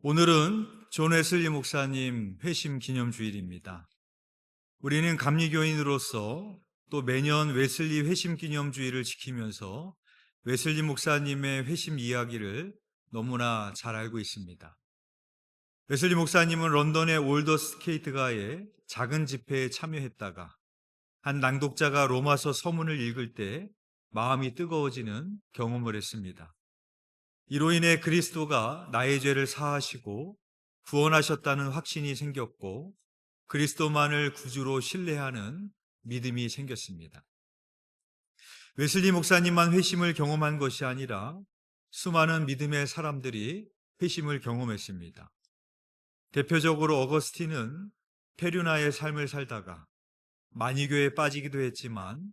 오늘은 존 웨슬리 목사님 회심 기념 주일입니다. 우리는 감리교인으로서 또 매년 웨슬리 회심 기념 주일을 지키면서 웨슬리 목사님의 회심 이야기를 너무나 잘 알고 있습니다. 웨슬리 목사님은 런던의 올더 스케이트가의 작은 집회에 참여했다가 한 낭독자가 로마서 서문을 읽을 때 마음이 뜨거워지는 경험을 했습니다. 이로 인해 그리스도가 나의 죄를 사하시고 구원하셨다는 확신이 생겼고 그리스도만을 구주로 신뢰하는 믿음이 생겼습니다. 웨슬리 목사님만 회심을 경험한 것이 아니라 수많은 믿음의 사람들이 회심을 경험했습니다. 대표적으로 어거스틴은 페류나의 삶을 살다가 만이교에 빠지기도 했지만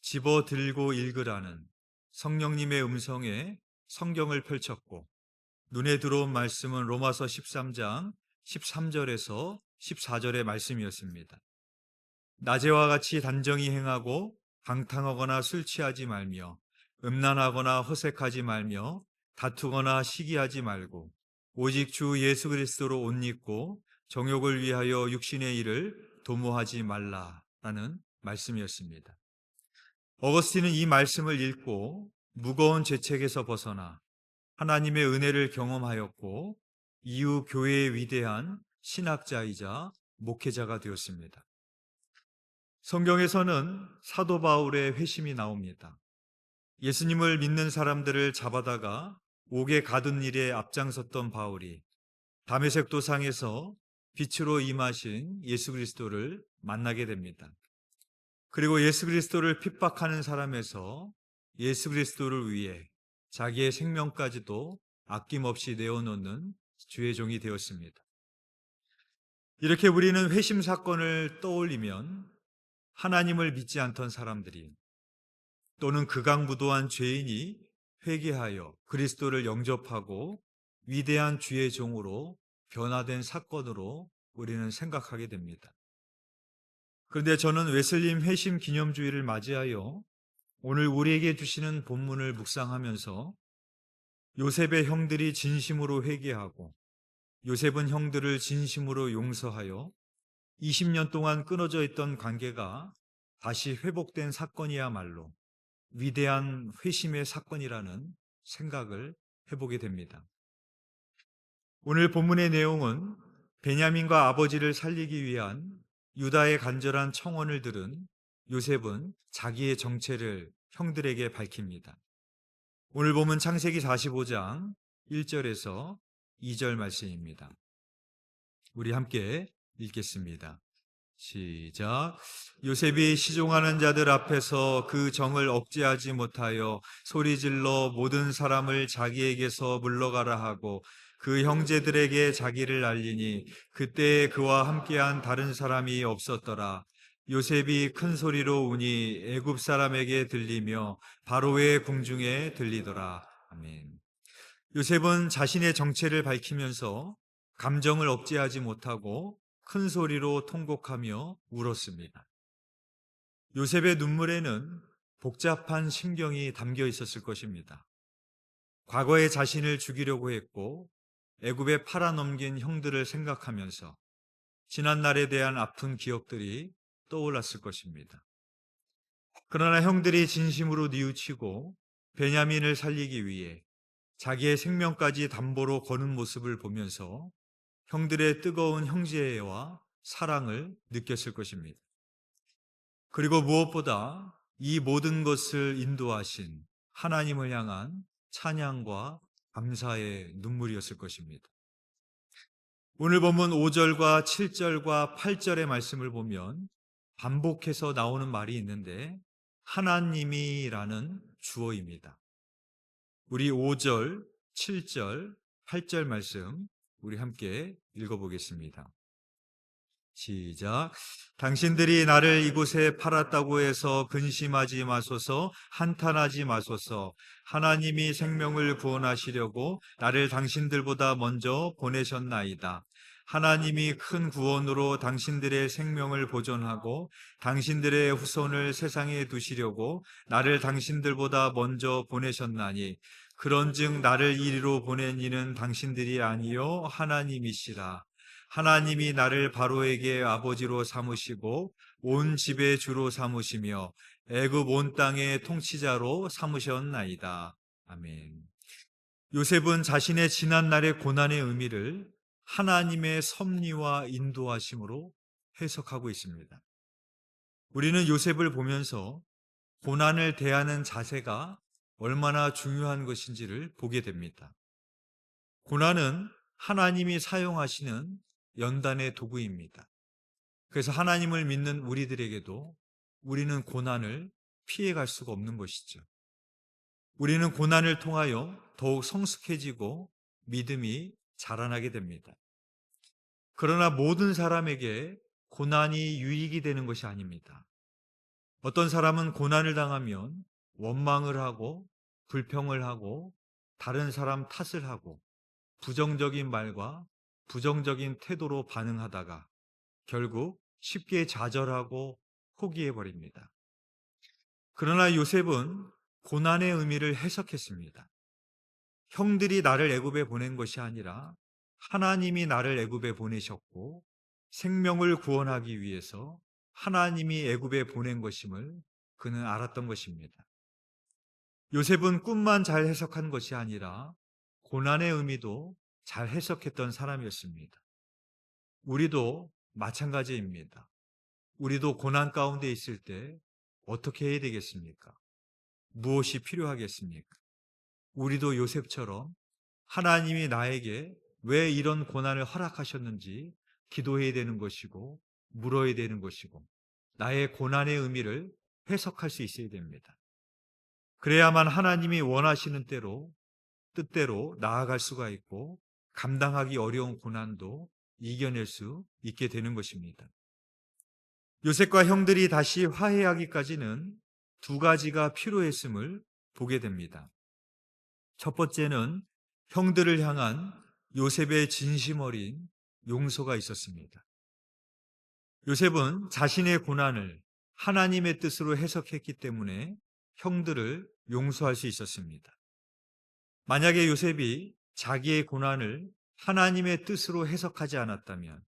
집어들고 읽으라는 성령님의 음성에 성경을 펼쳤고 눈에 들어온 말씀은 로마서 13장 13절에서 14절의 말씀이었습니다. 낮에와 같이 단정히 행하고 방탕하거나 술 취하지 말며 음란하거나 허색하지 말며 다투거나 시기하지 말고 오직 주 예수 그리스도로 옷 입고 정욕을 위하여 육신의 일을 도모하지 말라라는 말씀이었습니다. 어거스틴은 이 말씀을 읽고 무거운 죄책에서 벗어나 하나님의 은혜를 경험하였고 이후 교회의 위대한 신학자이자 목회자가 되었습니다. 성경에서는 사도 바울의 회심이 나옵니다. 예수님을 믿는 사람들을 잡아다가 옥에 가둔 일에 앞장섰던 바울이 다메섹 도상에서 빛으로 임하신 예수 그리스도를 만나게 됩니다. 그리고 예수 그리스도를 핍박하는 사람에서 예수 그리스도를 위해 자기의 생명까지도 아낌없이 내어놓는 주의 종이 되었습니다. 이렇게 우리는 회심 사건을 떠올리면 하나님을 믿지 않던 사람들이 또는 극악무도한 죄인이 회개하여 그리스도를 영접하고 위대한 주의 종으로 변화된 사건으로 우리는 생각하게 됩니다. 그런데 저는 웨슬리 회심 기념주일을 맞이하여 오늘 우리에게 주시는 본문을 묵상하면서 요셉의 형들이 진심으로 회개하고 요셉은 형들을 진심으로 용서하여 20년 동안 끊어져 있던 관계가 다시 회복된 사건이야말로 위대한 회심의 사건이라는 생각을 해보게 됩니다. 오늘 본문의 내용은 베냐민과 아버지를 살리기 위한 유다의 간절한 청원을 들은 요셉은 자기의 정체를 형들에게 밝힙니다. 오늘 보면 창세기 45장 1절에서 2절 말씀입니다. 우리 함께 읽겠습니다. 시작. 요셉이 시종하는 자들 앞에서 그 정을 억제하지 못하여 소리질러 모든 사람을 자기에게서 물러가라 하고 그 형제들에게 자기를 알리니 그때에 그와 함께한 다른 사람이 없었더라. 요셉이 큰 소리로 우니 애굽 사람에게 들리며 바로의 궁중에 들리더라. 아멘. 요셉은 자신의 정체를 밝히면서 감정을 억제하지 못하고 큰 소리로 통곡하며 울었습니다. 요셉의 눈물에는 복잡한 심경이 담겨 있었을 것입니다. 과거에 자신을 죽이려고 했고 애굽에 팔아넘긴 형들을 생각하면서 지난날에 대한 아픈 기억들이 떠올랐을 것입니다. 그러나 형들이 진심으로 뉘우치고 베냐민을 살리기 위해 자기의 생명까지 담보로 거는 모습을 보면서 형들의 뜨거운 형제애와 사랑을 느꼈을 것입니다. 그리고 무엇보다 이 모든 것을 인도하신 하나님을 향한 찬양과 감사의 눈물이었을 것입니다. 오늘 본문 5절과 7절과 8절의 말씀을 보면 반복해서 나오는 말이 있는데 하나님이라는 주어입니다. 우리 5절, 7절, 8절 말씀 우리 함께 읽어보겠습니다. 시작. 당신들이 나를 이곳에 팔았다고 해서 근심하지 마소서, 한탄하지 마소서. 하나님이 생명을 구원하시려고 나를 당신들보다 먼저 보내셨나이다. 하나님이 큰 구원으로 당신들의 생명을 보존하고 당신들의 후손을 세상에 두시려고 나를 당신들보다 먼저 보내셨나니 그런즉 나를 이리로 보낸 이는 당신들이 아니요 하나님이시라. 하나님이 나를 바로에게 아버지로 삼으시고 온 집의 주로 삼으시며 애굽 온 땅의 통치자로 삼으셨나이다. 아멘. 요셉은 자신의 지난날의 고난의 의미를 하나님의 섭리와 인도하심으로 해석하고 있습니다. 우리는 요셉을 보면서 고난을 대하는 자세가 얼마나 중요한 것인지를 보게 됩니다. 고난은 하나님이 사용하시는 연단의 도구입니다. 그래서 하나님을 믿는 우리들에게도 우리는 고난을 피해갈 수가 없는 것이죠. 우리는 고난을 통하여 더욱 성숙해지고 믿음이 자라나게 됩니다. 그러나 모든 사람에게 고난이 유익이 되는 것이 아닙니다. 어떤 사람은 고난을 당하면 원망을 하고 불평을 하고 다른 사람 탓을 하고 부정적인 말과 부정적인 태도로 반응하다가 결국 쉽게 좌절하고 포기해버립니다. 그러나 요셉은 고난의 의미를 해석했습니다. 형들이 나를 애굽에 보낸 것이 아니라 하나님이 나를 애굽에 보내셨고 생명을 구원하기 위해서 하나님이 애굽에 보낸 것임을 그는 알았던 것입니다. 요셉은 꿈만 잘 해석한 것이 아니라 고난의 의미도 잘 해석했던 사람이었습니다. 우리도 마찬가지입니다. 우리도 고난 가운데 있을 때 어떻게 해야 되겠습니까? 무엇이 필요하겠습니까? 우리도 요셉처럼 하나님이 나에게 왜 이런 고난을 허락하셨는지 기도해야 되는 것이고 물어야 되는 것이고 나의 고난의 의미를 해석할 수 있어야 됩니다. 그래야만 하나님이 원하시는 대로 뜻대로 나아갈 수가 있고 감당하기 어려운 고난도 이겨낼 수 있게 되는 것입니다. 요셉과 형들이 다시 화해하기까지는 두 가지가 필요했음을 보게 됩니다. 첫 번째는 형들을 향한 요셉의 진심 어린 용서가 있었습니다. 요셉은 자신의 고난을 하나님의 뜻으로 해석했기 때문에 형들을 용서할 수 있었습니다. 만약에 요셉이 자기의 고난을 하나님의 뜻으로 해석하지 않았다면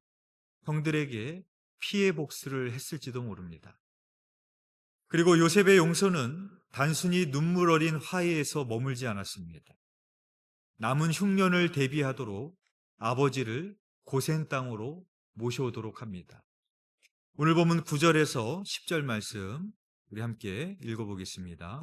형들에게 피해 복수를 했을지도 모릅니다. 그리고 요셉의 용서는 단순히 눈물 어린 화해에서 머물지 않았습니다. 남은 흉년을 대비하도록 아버지를 고센 땅으로 모셔오도록 합니다. 오늘 본문 9절에서 10절 말씀 우리 함께 읽어보겠습니다.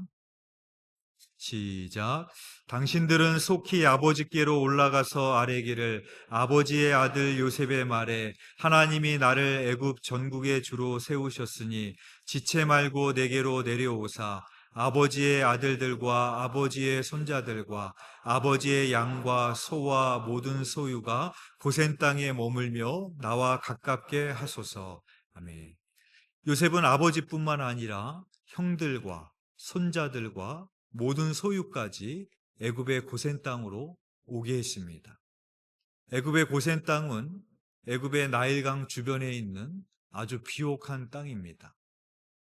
시작. 당신들은 속히 아버지께로 올라가서 아뢰기를 아버지의 아들 요셉의 말에 하나님이 나를 애굽 전국의 주로 세우셨으니 지체 말고 내게로 내려오사 아버지의 아들들과 아버지의 손자들과 아버지의 양과 소와 모든 소유가 고센 땅에 머물며 나와 가깝게 하소서. 아멘. 요셉은 아버지뿐만 아니라 형들과 손자들과 모든 소유까지 애굽의 고센 땅으로 오게 했습니다. 애굽의 고센 땅은 애굽의 나일강 주변에 있는 아주 비옥한 땅입니다.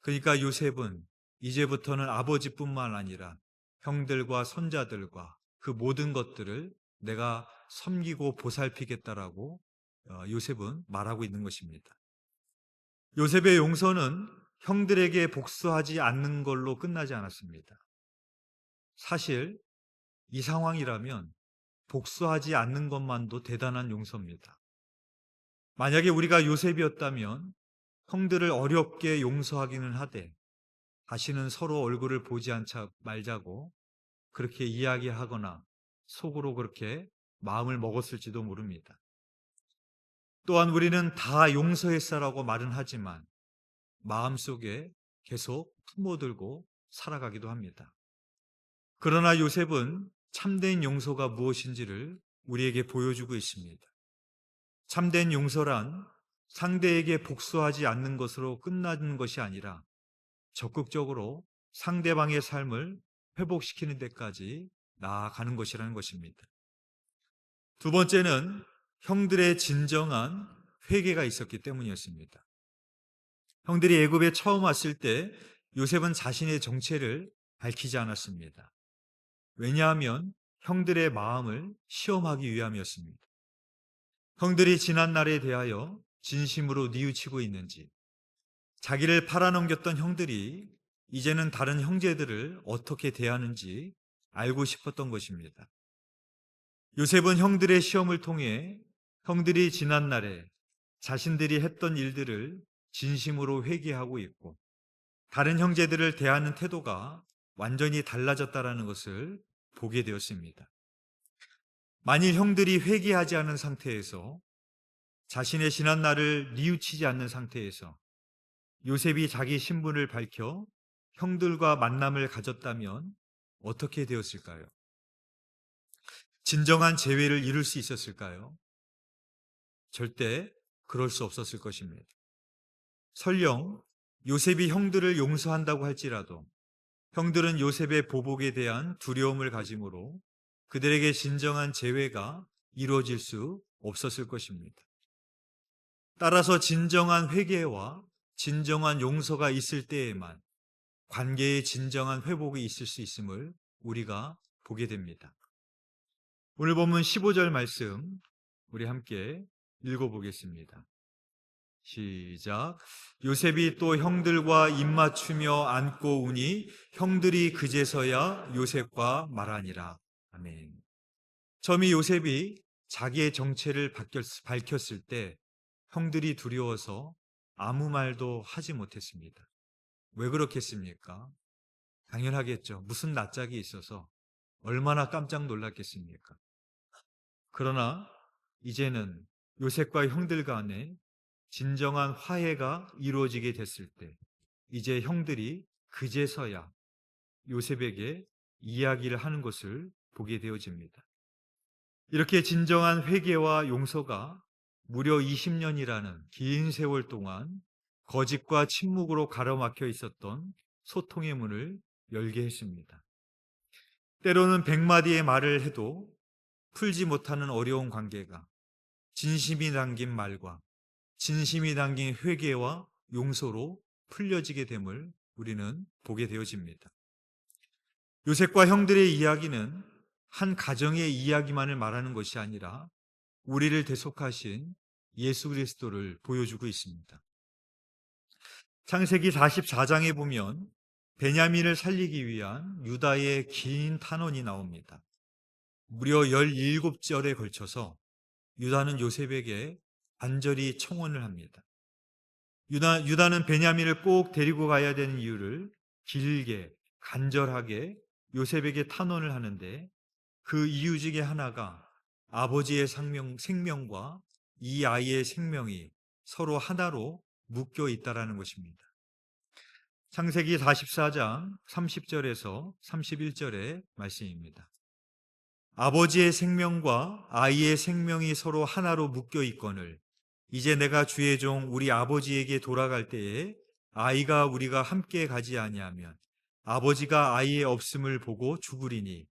그러니까 요셉은 이제부터는 아버지뿐만 아니라 형들과 손자들과 그 모든 것들을 내가 섬기고 보살피겠다라고 요셉은 말하고 있는 것입니다. 요셉의 용서는 형들에게 복수하지 않는 걸로 끝나지 않았습니다. 사실 이 상황이라면 복수하지 않는 것만도 대단한 용서입니다. 만약에 우리가 요셉이었다면 형들을 어렵게 용서하기는 하되 다시는 서로 얼굴을 보지 않자 말자고 그렇게 이야기하거나 속으로 그렇게 마음을 먹었을지도 모릅니다. 또한 우리는 다 용서했어라고 말은 하지만 마음속에 계속 품어들고 살아가기도 합니다. 그러나 요셉은 참된 용서가 무엇인지를 우리에게 보여주고 있습니다. 참된 용서란 상대에게 복수하지 않는 것으로 끝나는 것이 아니라 적극적으로 상대방의 삶을 회복시키는 데까지 나아가는 것이라는 것입니다. 두 번째는 형들의 진정한 회개가 있었기 때문이었습니다. 형들이 애굽에 처음 왔을 때 요셉은 자신의 정체를 밝히지 않았습니다. 왜냐하면 형들의 마음을 시험하기 위함이었습니다. 형들이 지난 날에 대하여 진심으로 뉘우치고 있는지, 자기를 팔아넘겼던 형들이 이제는 다른 형제들을 어떻게 대하는지 알고 싶었던 것입니다. 요셉은 형들의 시험을 통해 형들이 지난 날에 자신들이 했던 일들을 진심으로 회개하고 있고, 다른 형제들을 대하는 태도가 완전히 달라졌다는 것을 보게 되었습니다. 만일 형들이 회개하지 않은 상태에서, 자신의 지난 날을 뉘우치지 않는 상태에서 요셉이 자기 신분을 밝혀 형들과 만남을 가졌다면 어떻게 되었을까요? 진정한 재회를 이룰 수 있었을까요? 절대 그럴 수 없었을 것입니다. 설령 요셉이 형들을 용서한다고 할지라도 형들은 요셉의 보복에 대한 두려움을 가지므로 그들에게 진정한 재회가 이루어질 수 없었을 것입니다. 따라서 진정한 회개와 진정한 용서가 있을 때에만 관계의 진정한 회복이 있을 수 있음을 우리가 보게 됩니다. 오늘 본문 15절 말씀 우리 함께 읽어보겠습니다. 시작. 요셉이 또 형들과 입맞추며 안고 우니 형들이 그제서야 요셉과 말하니라. 아멘. 처음에 요셉이 자기의 정체를 밝혔을 때 형들이 두려워서 아무 말도 하지 못했습니다. 왜 그렇겠습니까? 당연하겠죠. 무슨 낯짝이 있어서 얼마나 깜짝 놀랐겠습니까? 그러나 이제는 요셉과 형들 간에 진정한 화해가 이루어지게 됐을 때, 이제 형들이 그제서야 요셉에게 이야기를 하는 것을 보게 되어집니다. 이렇게 진정한 회개와 용서가 무려 20년이라는 긴 세월 동안 거짓과 침묵으로 가로막혀 있었던 소통의 문을 열게 했습니다. 때로는 100마디의 말을 해도 풀지 못하는 어려운 관계가 진심이 담긴 말과 진심이 담긴 회개와 용서로 풀려지게 됨을 우리는 보게 되어집니다. 요셉과 형들의 이야기는 한 가정의 이야기만을 말하는 것이 아니라 우리를 대속하신 예수 그리스도를 보여주고 있습니다. 창세기 44장에 보면 베냐민을 살리기 위한 유다의 긴 탄원이 나옵니다. 무려 17절에 걸쳐서 유다는 요셉에게 간절히 청혼을 합니다. 유다는 베냐민을 꼭 데리고 가야 되는 이유를 길게 간절하게 요셉에게 탄원을 하는데, 그 이유 중에 하나가 아버지의 생명과 이 아이의 생명이 서로 하나로 묶여 있다라는 것입니다. 창세기 44장 30절에서 31절의 말씀입니다. 아버지의 생명과 아이의 생명이 서로 하나로 묶여 있거늘 이제 내가 주의 종 우리 아버지에게 돌아갈 때에 아이가 우리가 함께 가지 아니하면 아버지가 아이의 없음을 보고 죽으리니,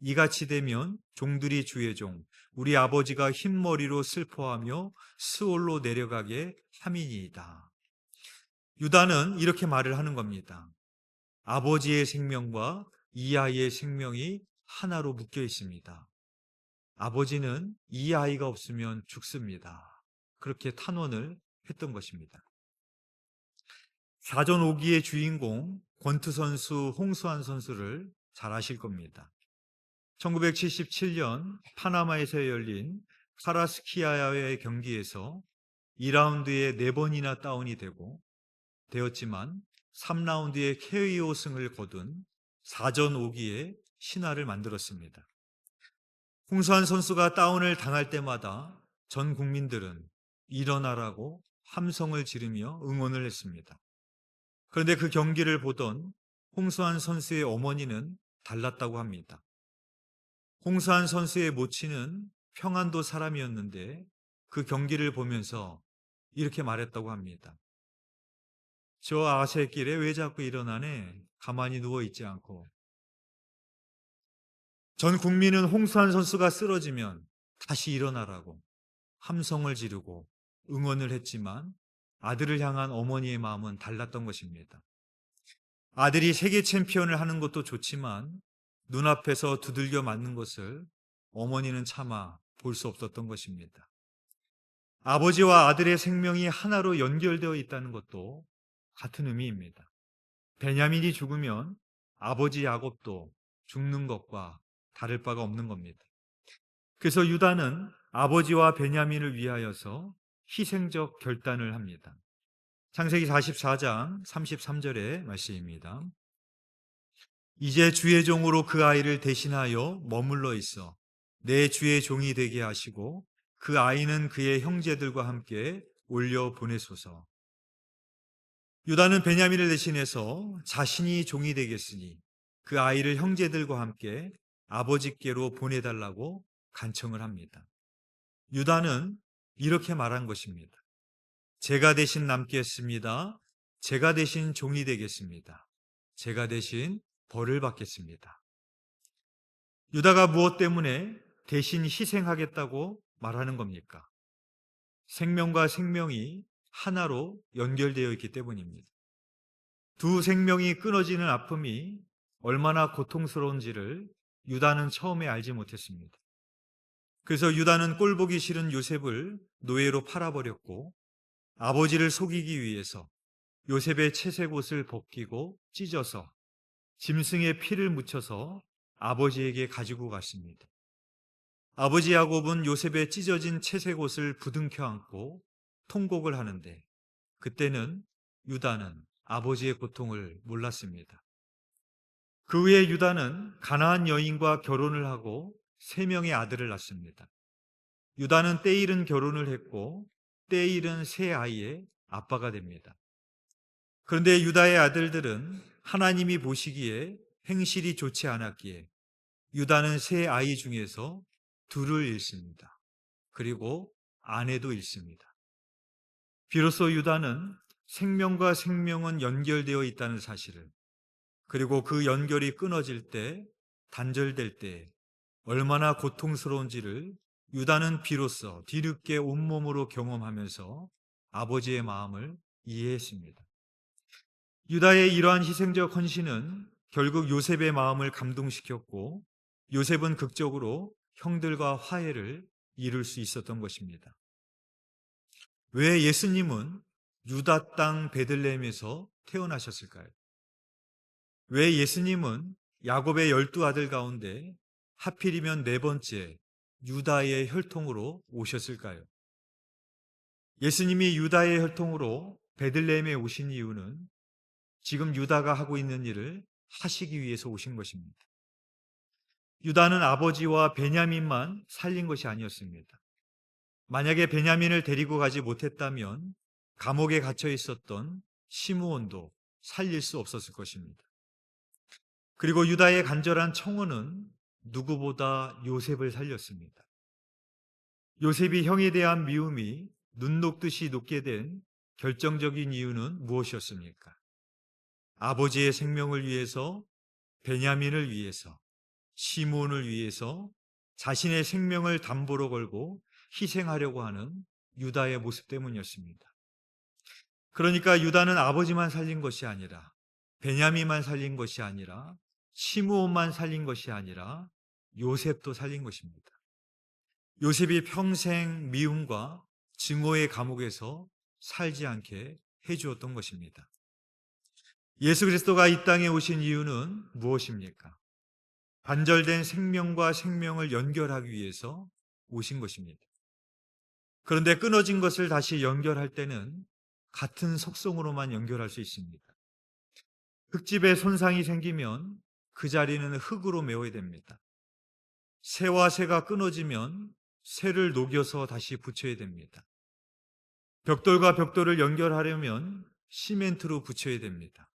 이같이 되면 종들이 주의 종 우리 아버지가 흰머리로 슬퍼하며 스올로 내려가게 함이니이다. 유다는 이렇게 말을 하는 겁니다. 아버지의 생명과 이 아이의 생명이 하나로 묶여 있습니다. 아버지는 이 아이가 없으면 죽습니다. 그렇게 탄원을 했던 것입니다. 사전 5기의 주인공 권투 선수 홍수환 선수를 잘 아실 겁니다. 1977년 파나마에서 열린 카라스키아야의 경기에서 2라운드에 4번이나 다운이 되었지만 3라운드에 KO 승을 거둔 사전 5기의 신화를 만들었습니다. 홍수환 선수가 다운을 당할 때마다 전 국민들은 일어나라고 함성을 지르며 응원을 했습니다. 그런데 그 경기를 보던 홍수환 선수의 어머니는 달랐다고 합니다. 홍수환 선수의 모친은 평안도 사람이었는데 그 경기를 보면서 이렇게 말했다고 합니다. 저 아새끼래 왜 자꾸 일어나네? 가만히 누워있지 않고. 전 국민은 홍수환 선수가 쓰러지면 다시 일어나라고, 함성을 지르고 응원을 했지만 아들을 향한 어머니의 마음은 달랐던 것입니다. 아들이 세계 챔피언을 하는 것도 좋지만 눈앞에서 두들겨 맞는 것을 어머니는 차마 볼 수 없었던 것입니다. 아버지와 아들의 생명이 하나로 연결되어 있다는 것도 같은 의미입니다. 베냐민이 죽으면 아버지 야곱도 죽는 것과 다를 바가 없는 겁니다. 그래서 유다는 아버지와 베냐민을 위하여서 희생적 결단을 합니다. 창세기 44장 33절의 말씀입니다. 이제 주의 종으로 그 아이를 대신하여 머물러 있어 내 주의 종이 되게 하시고 그 아이는 그의 형제들과 함께 올려 보내소서. 유다는 베냐민을 대신해서 자신이 종이 되겠으니 그 아이를 형제들과 함께 아버지께로 보내달라고 간청을 합니다. 유다는 이렇게 말한 것입니다. 제가 대신 남겠습니다. 제가 대신 종이 되겠습니다. 제가 대신 벌을 받겠습니다. 유다가 무엇 때문에 대신 희생하겠다고 말하는 겁니까? 생명과 생명이 하나로 연결되어 있기 때문입니다. 두 생명이 끊어지는 아픔이 얼마나 고통스러운지를 유다는 처음에 알지 못했습니다. 그래서 유다는 꼴보기 싫은 요셉을 노예로 팔아버렸고 아버지를 속이기 위해서 요셉의 채색 옷을 벗기고 찢어서 짐승의 피를 묻혀서 아버지에게 가지고 갔습니다. 아버지 야곱은 요셉의 찢어진 채색 옷을 부둥켜 안고 통곡을 하는데 그때는 유다는 아버지의 고통을 몰랐습니다. 그 후에 유다는 가나안 여인과 결혼을 하고 3명의 아들을 낳습니다. 유다는 때일은 결혼을 했고 때일은 세 아이의 아빠가 됩니다. 그런데 유다의 아들들은 하나님이 보시기에 행실이 좋지 않았기에 유다는 세 아이 중에서 둘을 잃습니다. 그리고 아내도 잃습니다. 비로소 유다는 생명과 생명은 연결되어 있다는 사실을, 그리고 그 연결이 끊어질 때, 단절될 때 얼마나 고통스러운지를 유다는 비로소 뒤늦게 온몸으로 경험하면서 아버지의 마음을 이해했습니다. 유다의 이러한 희생적 헌신은 결국 요셉의 마음을 감동시켰고 요셉은 극적으로 형들과 화해를 이룰 수 있었던 것입니다. 왜 예수님은 유다 땅 베들레헴에서 태어나셨을까요? 왜 예수님은 야곱의 12아들 가운데 하필이면 4번째 유다의 혈통으로 오셨을까요? 예수님이 유다의 혈통으로 베들레헴에 오신 이유는 지금 유다가 하고 있는 일을 하시기 위해서 오신 것입니다. 유다는 아버지와 베냐민만 살린 것이 아니었습니다. 만약에 베냐민을 데리고 가지 못했다면 감옥에 갇혀 있었던 시므온도 살릴 수 없었을 것입니다. 그리고 유다의 간절한 청혼은 누구보다 요셉을 살렸습니다. 요셉이 형에 대한 미움이 눈 녹듯이 녹게 된 결정적인 이유는 무엇이었습니까? 아버지의 생명을 위해서, 베냐민을 위해서, 시므온을 위해서 자신의 생명을 담보로 걸고 희생하려고 하는 유다의 모습 때문이었습니다. 그러니까 유다는 아버지만 살린 것이 아니라, 베냐민만 살린 것이 아니라, 시므온만 살린 것이 아니라 요셉도 살린 것입니다. 요셉이 평생 미움과 증오의 감옥에서 살지 않게 해주었던 것입니다. 예수 그리스도가 이 땅에 오신 이유는 무엇입니까? 단절된 생명과 생명을 연결하기 위해서 오신 것입니다. 그런데 끊어진 것을 다시 연결할 때는 같은 속성으로만 연결할 수 있습니다. 흙집에 손상이 생기면 그 자리는 흙으로 메워야 됩니다. 쇠와 쇠가 끊어지면 쇠를 녹여서 다시 붙여야 됩니다. 벽돌과 벽돌을 연결하려면 시멘트로 붙여야 됩니다.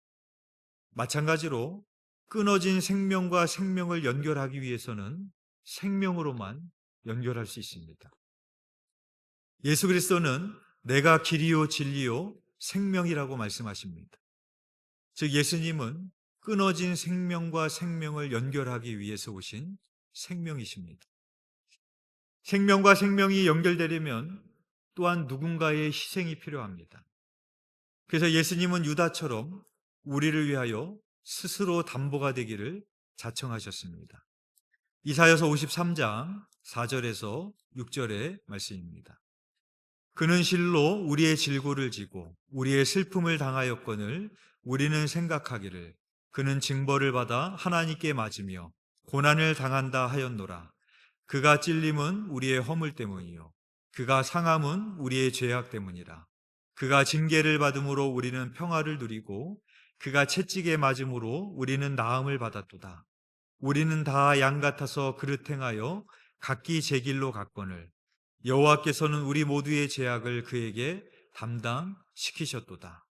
마찬가지로 끊어진 생명과 생명을 연결하기 위해서는 생명으로만 연결할 수 있습니다. 예수 그리스도는 내가 길이요 진리요 생명이라고 말씀하십니다. 즉 예수님은 끊어진 생명과 생명을 연결하기 위해서 오신 생명이십니다. 생명과 생명이 연결되려면 또한 누군가의 희생이 필요합니다. 그래서 예수님은 유다처럼 우리를 위하여 스스로 담보가 되기를 자청하셨습니다. 이사야서 53장 4절에서 6절의 말씀입니다. 그는 실로 우리의 질고를 지고 우리의 슬픔을 당하였거늘 우리는 생각하기를 그는 징벌을 받아 하나님께 맞으며 고난을 당한다 하였노라. 그가 찔림은 우리의 허물 때문이요 그가 상함은 우리의 죄악 때문이라. 그가 징계를 받음으로 우리는 평화를 누리고 그가 채찍에 맞음으로 우리는 나음을 받았도다. 우리는 다 양 같아서 그릇 행하여 각기 제 길로 갔거늘 여호와께서는 우리 모두의 죄악을 그에게 담당시키셨도다.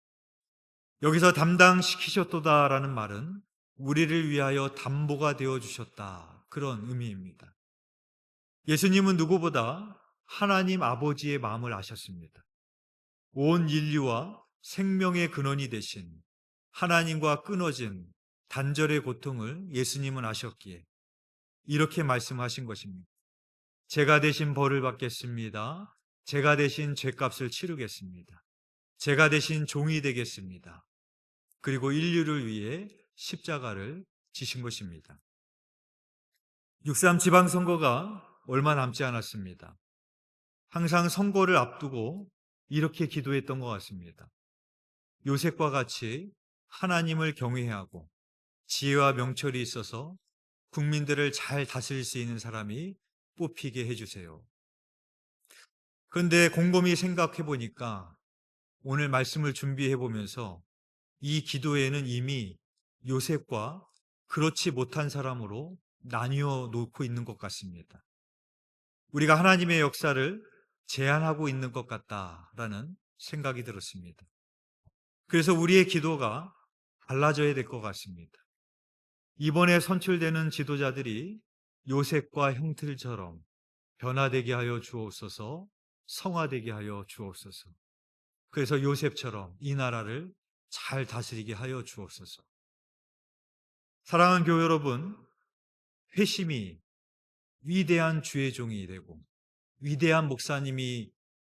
여기서 담당시키셨도다라는 말은 우리를 위하여 담보가 되어주셨다, 그런 의미입니다. 예수님은 누구보다 하나님 아버지의 마음을 아셨습니다. 온 인류와 생명의 근원이 되신 하나님과 끊어진 단절의 고통을 예수님은 아셨기에 이렇게 말씀하신 것입니다. 제가 대신 벌을 받겠습니다. 제가 대신 죄값을 치르겠습니다. 제가 대신 종이 되겠습니다. 그리고 인류를 위해 십자가를 지신 것입니다. 6.3 지방선거가 얼마 남지 않았습니다. 항상 선거를 앞두고 이렇게 기도했던 것 같습니다. 요셉과 같이 하나님을 경외하고 지혜와 명철이 있어서 국민들을 잘 다스릴 수 있는 사람이 뽑히게 해주세요. 그런데 곰곰이 생각해 보니까 오늘 말씀을 준비해 보면서 이 기도에는 이미 요셉과 그렇지 못한 사람으로 나뉘어 놓고 있는 것 같습니다. 우리가 하나님의 역사를 제한하고 있는 것 같다라는 생각이 들었습니다. 그래서 우리의 기도가 달라져야 될 것 같습니다. 이번에 선출되는 지도자들이 요셉과 형틀처럼 변화되게 하여 주옵소서, 성화되게 하여 주옵소서. 그래서 요셉처럼 이 나라를 잘 다스리게 하여 주옵소서. 사랑하는 교회 여러분, 회심이 위대한 주의 종이 되고 위대한 목사님이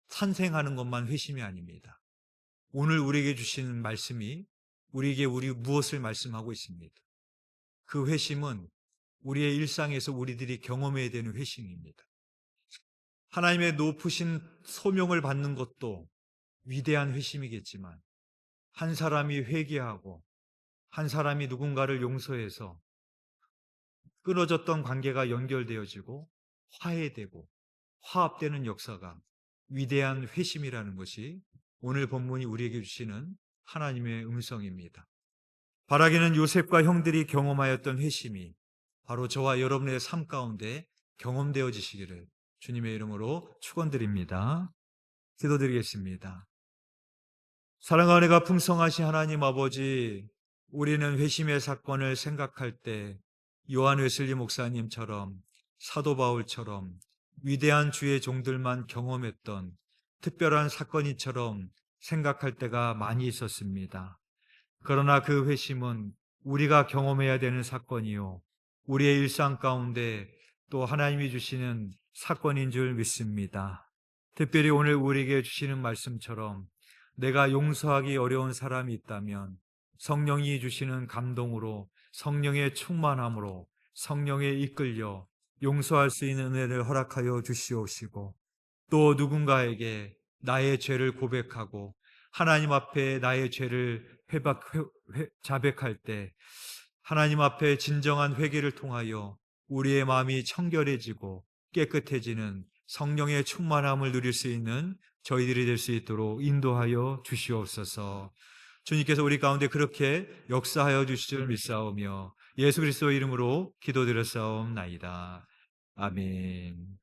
탄생하는 것만 회심이 아닙니다. 오늘 우리에게 주시는 말씀이 우리에게 무엇을 말씀하고 있습니다. 그 회심은 우리의 일상에서 우리들이 경험해야 되는 회심입니다. 하나님의 높으신 소명을 받는 것도 위대한 회심이겠지만 한 사람이 회개하고 한 사람이 누군가를 용서해서 끊어졌던 관계가 연결되어지고 화해되고 화합되는 역사가 위대한 회심이라는 것이 오늘 본문이 우리에게 주시는 하나님의 음성입니다. 바라기는 요셉과 형들이 경험하였던 회심이 바로 저와 여러분의 삶 가운데 경험되어지시기를 주님의 이름으로 축원드립니다. 기도드리겠습니다. 사랑과 은혜가 풍성하신 하나님 아버지, 우리는 회심의 사건을 생각할 때 요한 웨슬리 목사님처럼 사도 바울처럼 위대한 주의 종들만 경험했던 특별한 사건이처럼 생각할 때가 많이 있었습니다. 그러나 그 회심은 우리가 경험해야 되는 사건이요, 우리의 일상 가운데 또 하나님이 주시는 사건인 줄 믿습니다. 특별히 오늘 우리에게 주시는 말씀처럼 내가 용서하기 어려운 사람이 있다면 성령이 주시는 감동으로, 성령의 충만함으로, 성령에 이끌려 용서할 수 있는 은혜를 허락하여 주시옵시고, 또 누군가에게 나의 죄를 고백하고 하나님 앞에 나의 죄를 자백할 때 하나님 앞에 진정한 회개를 통하여 우리의 마음이 청결해지고 깨끗해지는 성령의 충만함을 누릴 수 있는 저희들이 될 수 있도록 인도하여 주시옵소서. 주님께서 우리 가운데 그렇게 역사하여 주실 줄 믿사오며 예수 그리스도 이름으로 기도드렸사옵나이다. 아멘.